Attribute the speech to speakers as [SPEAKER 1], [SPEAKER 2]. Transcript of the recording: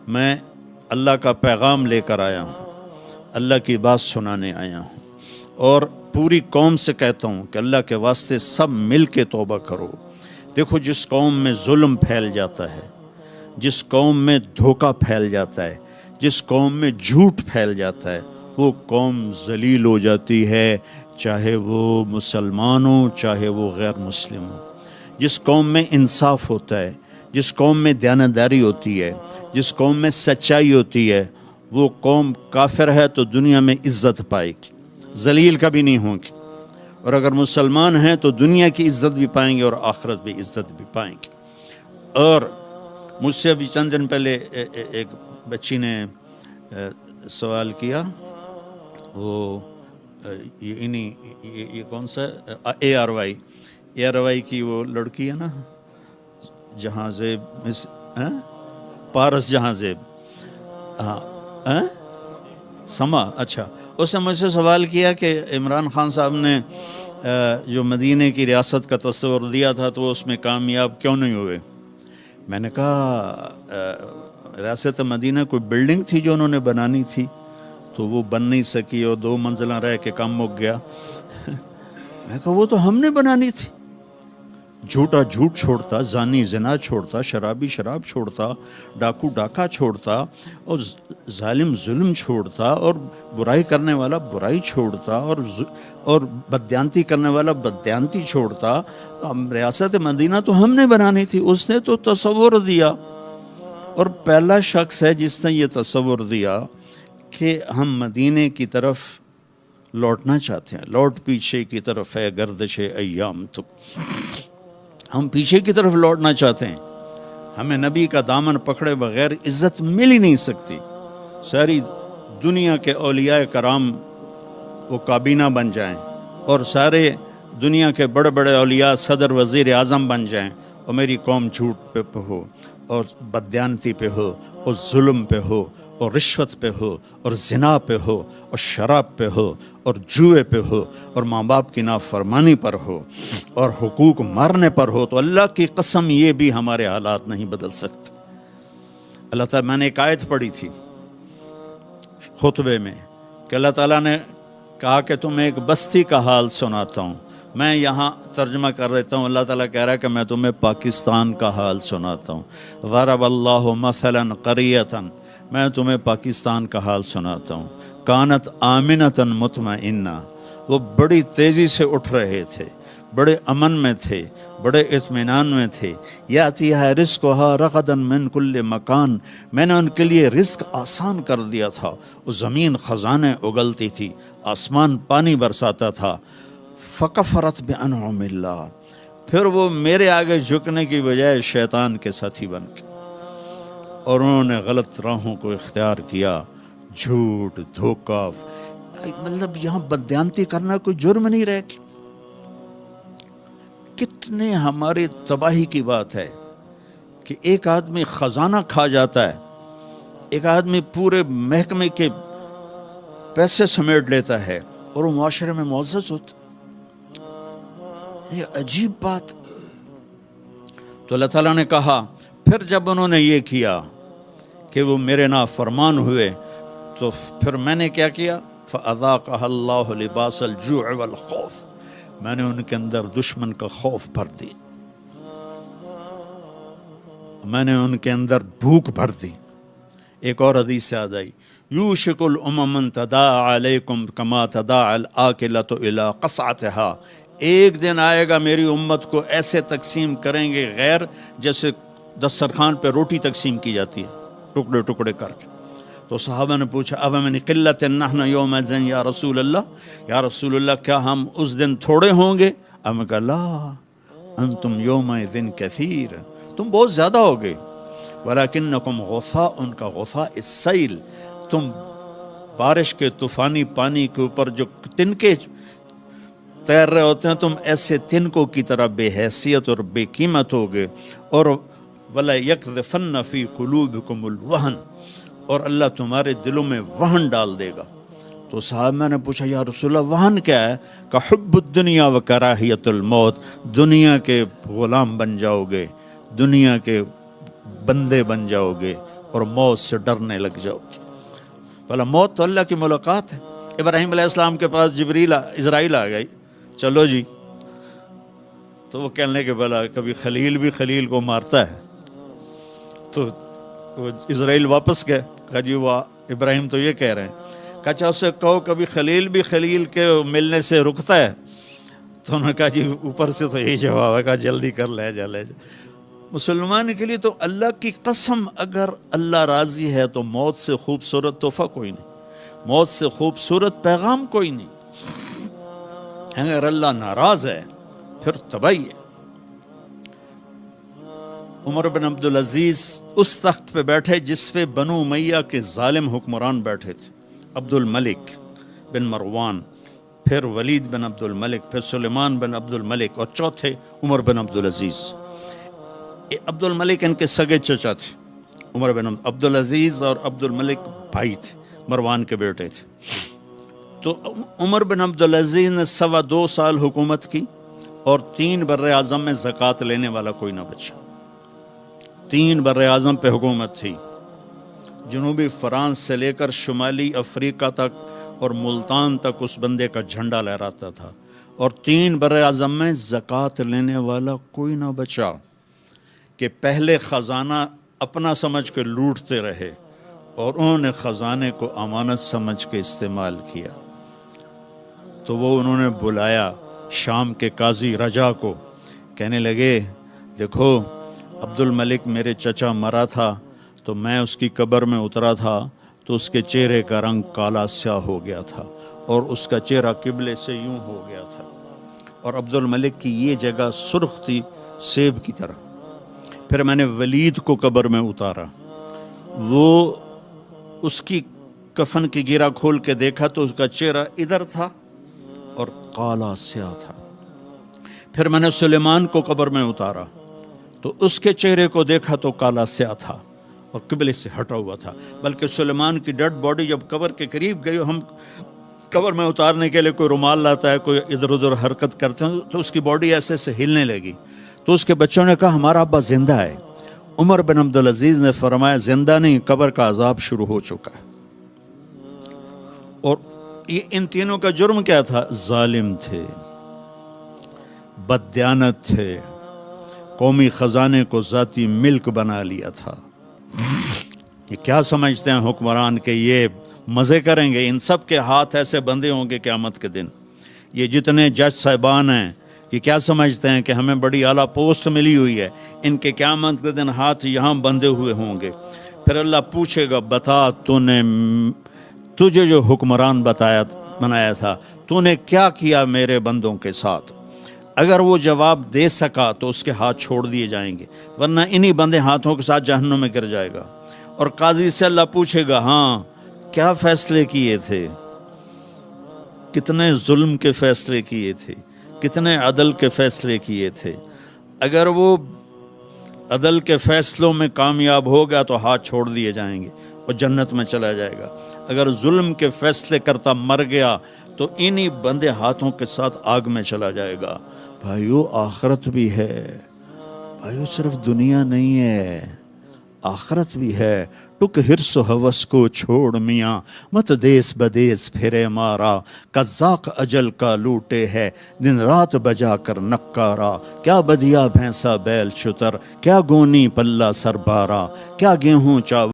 [SPEAKER 1] میں اللہ کا پیغام لے کر آیا ہوں، اللہ کی بات سنانے آیا ہوں، اور پوری قوم سے کہتا ہوں کہ اللہ کے واسطے سب مل کے توبہ کرو۔ دیکھو جس قوم میں ظلم پھیل جاتا ہے، جس قوم میں دھوکہ پھیل جاتا ہے، جس قوم میں جھوٹ پھیل جاتا ہے، وہ قوم ذلیل ہو جاتی ہے، چاہے وہ مسلمان ہو چاہے وہ غیر مسلم ہو۔ جس قوم میں انصاف ہوتا ہے، جس قوم میں دیانتداری ہوتی ہے، جس قوم میں سچائی ہوتی ہے، وہ قوم کافر ہے تو دنیا میں عزت پائے گی، ذلیل کبھی نہیں ہوں گی، اور اگر مسلمان ہیں تو دنیا کی عزت بھی پائیں گے اور آخرت بھی عزت بھی پائیں گے۔ اور مجھ سے ابھی چند دن پہلے ایک بچی نے سوال کیا، وہ یہ کون سا اے آر وائی کی وہ لڑکی ہے نا، جہاں زیب پارس جہاں زیب، ہاں سما، اچھا، اس نے مجھ سے سوال کیا کہ عمران خان صاحب نے جو مدینے کی ریاست کا تصور دیا تھا تو اس میں کامیاب کیوں نہیں ہوئے؟ میں نے کہا ریاست مدینہ کوئی بلڈنگ تھی جو انہوں نے بنانی تھی تو وہ بن نہیں سکی اور 2 منزلہ رہ کے کام مک گیا۔ میں کہا وہ تو ہم نے بنانی تھی۔ جھوٹا جھوٹ چھوڑتا، زانی زنا چھوڑتا، شرابی شراب چھوڑتا، ڈاکو ڈاکہ چھوڑتا، اور ظالم ظلم چھوڑتا، اور برائی کرنے والا برائی چھوڑتا، اور بددیانتی کرنے والا بددیانتی چھوڑتا۔ ریاست مدینہ تو ہم نے بنانی تھی، اس نے تو تصور دیا، اور پہلا شخص ہے جس نے یہ تصور دیا کہ ہم مدینے کی طرف لوٹنا چاہتے ہیں۔ لوٹ پیچھے کی طرف ہے گردش ایام، تو ہم پیچھے کی طرف لوٹنا چاہتے ہیں۔ ہمیں نبی کا دامن پکڑے بغیر عزت مل ہی نہیں سکتی۔ ساری دنیا کے اولیاء کرام وہ کابینہ بن جائیں، اور سارے دنیا کے بڑے بڑے اولیاء صدر وزیر اعظم بن جائیں، اور میری قوم جھوٹ پہ ہو، اور بددیانتی پہ ہو، اور ظلم پہ ہو، اور رشوت پہ ہو، اور زنا پہ ہو، اور شراب پہ ہو، اور جوئے پہ ہو، اور ماں باپ کی نافرمانی پر ہو، اور حقوق مارنے پر ہو، تو اللہ کی قسم یہ بھی ہمارے حالات نہیں بدل سکتے۔ اللہ تعالیٰ، میں نے ایک آیت پڑھی تھی خطبے میں کہ اللہ تعالیٰ نے کہا کہ تمہیں ایک بستی کا حال سناتا ہوں۔ میں یہاں ترجمہ کر دیتا ہوں، اللہ تعالیٰ کہہ رہا ہے کہ میں تمہیں پاکستان کا حال سناتا ہوں۔ ضرب اللہ مثلا قریۃ، میں تمہیں پاکستان کا حال سناتا ہوں۔ کانت آمنۃ مطمئنہ، وہ بڑی تیزی سے اٹھ رہے تھے، بڑے امن میں تھے، بڑے اطمینان میں تھے۔ یاتیھا رزقھا رغدا من کل مکان، میں نے ان کے لیے رزق آسان کر دیا تھا۔ وہ زمین خزانے اگلتی تھی، آسمان پانی برساتا تھا۔ فکفرت بانعم اللہ، پھر وہ میرے آگے جھکنے کی بجائے شیطان کے ساتھی بن کے، اور انہوں نے غلط راہوں کو اختیار کیا، جھوٹ، دھوکہ، مطلب یہاں بددیانتی کرنا کوئی جرم نہیں رہ گیا۔ کتنے ہماری تباہی کی بات ہے کہ ایک آدمی خزانہ کھا جاتا ہے، ایک آدمی پورے محکمے کے پیسے سمیٹ لیتا ہے، اور وہ معاشرے میں معزز ہوتا۔ یہ عجیب بات۔ تو اللہ تعالیٰ نے کہا پھر جب انہوں نے یہ کیا کہ وہ میرے نافرمان ہوئے، تو پھر میں نے کیا کیا؟ فَأَذَاقَهَا اللَّهُ لِبَاسَ الْجُوعِ وَالْخَوْفِ، میں نے ان کے اندر دشمن کا خوف بھر دی، میں نے ان کے اندر بھوک بھر دی۔ ایک اور حدیث سے یاد آئی، یوشک الامم ان تداعی علیکم کما تداعی الآکلۃ الی قصعتها، ایک دن آئے گا میری امت کو ایسے تقسیم کریں گے غیر جیسے دسترخوان پہ روٹی تقسیم کی جاتی ہے، ٹکڑے ٹکڑے کر کے۔ تو صحابہ نے پوچھا اب من قلت نحن یومئذ یا رسول اللہ، یا رسول اللہ کیا ہم اس دن تھوڑے ہوں گے؟ اب میں کہا لا انتم یومئذ کثیر، تم بہت زیادہ ہوگے، ولکنکم غثاء، ان کا غثاء السیل، تم بارش کے طوفانی پانی کے اوپر جو تنکے تیر رہے ہوتے ہیں، تم ایسے تنکوں کی طرح بے حیثیت اور بے قیمت ہوگے، اور وَلَا يَقْذِفَنَّ فِي قُلُوبِكُمُ الْوَهْنَ، اور اللہ تمہارے دلوں میں وہن ڈال دے گا۔ تو صحابہ نے پوچھا یا رسول اللہ وہن کیا ہے؟ کہ حب الدنیا و کراہیت الموت، دنیا کے غلام بن جاؤ گے، دنیا کے بندے بن جاؤ گے، اور موت سے ڈرنے لگ جاؤ گے۔ بھلا موت تو اللہ کی ملاقات ہے۔ ابراہیم علیہ السلام کے پاس اسرائیل آ گئی، چلو جی، تو وہ کہنے کہ بھلا کبھی خلیل بھی خلیل کو مارتا ہے؟ تو وہ اسرائیل واپس گئے، کہا جی وہ ابراہیم تو یہ کہہ رہے ہیں، کہا اچھا اس سے کہو کبھی خلیل بھی خلیل کے ملنے سے رکتا ہے؟ تو انہوں نے کہا جی اوپر سے تو یہی جواب ہے، کہا جلدی کر لے جا لے جا۔ مسلمان کے لیے تو اللہ کی قسم، اگر اللہ راضی ہے تو موت سے خوبصورت تحفہ کوئی نہیں، موت سے خوبصورت پیغام کوئی نہیں۔ اگر اللہ ناراض ہے پھر تباہی ہے۔ عمر بن عبدالعزیز اس تخت پہ بیٹھے جس پہ بنو امیہ کے ظالم حکمران بیٹھے تھے، عبد الملک بن مروان، پھر ولید بن عبد الملک، پھر سلیمان بن عبد الملک، اور چوتھے عمر بن عبدالعزیز۔ عبد الملک ان کے سگے چچا تھے، عمر بن عبدالعزیز اور عبد الملک بھائی تھے، مروان کے بیٹے تھے۔ تو عمر بن عبدالعزیز نے 2.25 سال حکومت کی، اور 3 بر اعظم میں زکوٰۃ لینے والا کوئی نہ بچا۔ 3 بر اعظم پہ حکومت تھی، جنوبی فرانس سے لے کر شمالی افریقہ تک اور ملتان تک اس بندے کا جھنڈا لہراتا تھا، اور 3 بر اعظم میں زکوٰۃ لینے والا کوئی نہ بچا کہ پہلے خزانہ اپنا سمجھ کے لوٹتے رہے، اور انہوں نے خزانے کو امانت سمجھ کے استعمال کیا۔ تو وہ انہوں نے بلایا شام کے قاضی رجا کو، کہنے لگے دیکھو عبد الملک میرے چچا مرا تھا تو میں اس کی قبر میں اترا تھا تو اس کے چہرے کا رنگ کالا سیاہ ہو گیا تھا، اور اس کا چہرہ قبلے سے یوں ہو گیا تھا، اور عبد الملک کی یہ جگہ سرخ تھی سیب کی طرح۔ پھر میں نے ولید کو قبر میں اتارا، وہ اس کی کفن کی گیرا کھول کے دیکھا تو اس کا چہرہ ادھر تھا اور کالا سیاہ تھا۔ پھر میں نے سلیمان کو قبر میں اتارا تو اس کے چہرے کو دیکھا تو کالا سیاہ تھا اور قبلے سے ہٹا ہوا تھا، بلکہ سلیمان کی ڈیڈ باڈی جب قبر کے قریب گئی، ہم قبر میں اتارنے کے لیے کوئی رومال لاتا ہے، کوئی ادھر ادھر حرکت کرتے ہیں تو اس کی باڈی ایسے سے ہلنے لگی، تو اس کے بچوں نے کہا ہمارا ابا زندہ ہے۔ عمر بن عبدالعزیز نے فرمایا زندہ نہیں، قبر کا عذاب شروع ہو چکا ہے۔ اور یہ ان تینوں کا جرم کیا تھا؟ ظالم تھے، بددیانت تھے، قومی خزانے کو ذاتی ملک بنا لیا تھا۔ یہ کیا سمجھتے ہیں حکمران کہ یہ مزے کریں گے؟ ان سب کے ہاتھ ایسے بندھے ہوں گے قیامت کے دن۔ یہ جتنے جج صاحبان ہیں یہ کیا سمجھتے ہیں کہ ہمیں بڑی اعلیٰ پوسٹ ملی ہوئی ہے؟ ان کے قیامت کے دن ہاتھ یہاں بندھے ہوئے ہوں گے۔ پھر اللہ پوچھے گا بتا تجھے جو حکمران بنایا تھا تو نے کیا کیا میرے بندوں کے ساتھ؟ اگر وہ جواب دے سکا تو اس کے ہاتھ چھوڑ دیے جائیں گے، ورنہ انہی بندے ہاتھوں کے ساتھ جہنم میں گر جائے گا۔ اور قاضی سے اللہ پوچھے گا ہاں کیا فیصلے کیے تھے، کتنے ظلم کے فیصلے کیے تھے، کتنے عدل کے فیصلے کیے تھے۔ اگر وہ عدل کے فیصلوں میں کامیاب ہو گیا تو ہاتھ چھوڑ دیے جائیں گے اور جنت میں چلا جائے گا۔ اگر ظلم کے فیصلے کرتا مر گیا تو انہی بندے ہاتھوں کے ساتھ آگ میں چلا جائے گا۔ بھائیو آخرت بھی ہے، بھائیو صرف دنیا نہیں ہے، آخرت بھی ہے۔ ٹک حرص و ہوس کو چھوڑ میاں، مت دیس بدیس پھرے مارا، قزاق اجل کا لوٹے ہے دن رات بجا کر نکارا۔ کیا بدیا بھینسا بیل شتر، کیا گونی پلہ سر بارا، کیا گیہوں چاول